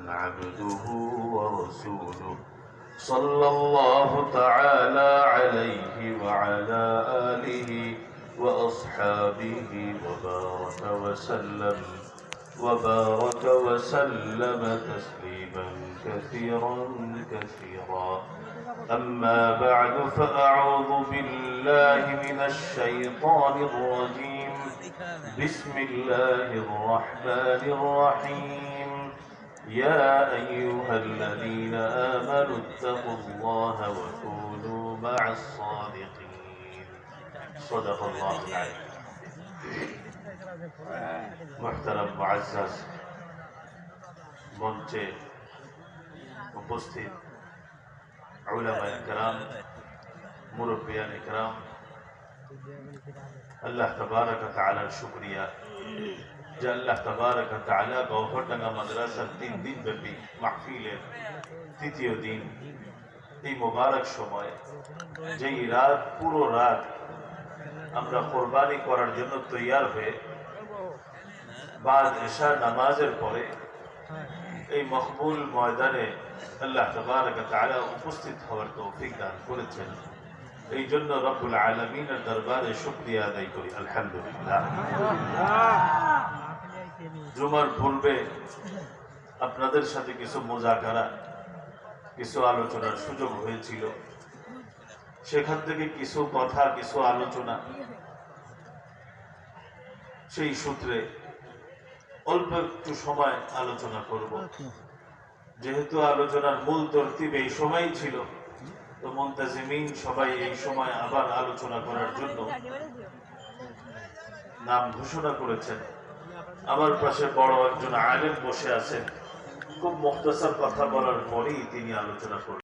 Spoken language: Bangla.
عبده ورسوله صلى الله تعالى عليه وعلى آله وأصحابه وبارك وسلم تسليما كثيرا كثيرا. أما بعد فأعوذ بالله من الشيطان الرجيم. بسم الله الرحمن الرحيم. يا أيها الذين آمنوا اتقوا الله وكونوا مع الصادقين. صدق الله العظيم. محترم معزز মঞ্চে উপস্থিত উলামায়ে কেরাম, মুরব্বিয়ানে কেরাম, আল্লাহ তাবারক ওয়া তাআলার শুকরিয়া যে আল্লাহ তাবারক ওয়া তাআলা গওহরডাঙ্গা মাদ্রাসার 3 দিন ব্যাপী মাহফিলের তৃতীয় দিন, এই মোবারক সময়, যেই রাত, পুরো রাত আমরা কোরবানি করার জন্য তৈয়ার হয়ে বাদ এশা নামাজের পরে এই মকবুল ময়দানে আল্লাহ তাবারক ওয়া তাআলা উপস্থিত হওয়ার তৌফিক দান করেছেন। এই জন্য রব্বুল আলামিনের দরবারে শুকরিয়া আদায় করি, আলহামদুলিল্লাহ। জুমার পূর্বে আপনাদের সাথে কিছু মুজাকারা, কিছু আলোচনার সুযোগ হয়েছিল। সেখান থেকে কিছু কথা, কিছু আলোচনা, সেই সূত্রে অল্প একটু সময় আলোচনা করব। যেহেতু আলোচনার মূল তরতিব এই সময়ই ছিল, তো মুনতাজিমিন সবাই এই সময় আবার আলোচনা করার জন্য নাম ঘোষণা করেছেন। আমার পাশে বড় একজন আলেম বসে আছেন, খুব মুখতাসার কথা বলার পরেই তিনি আলোচনা করবেন।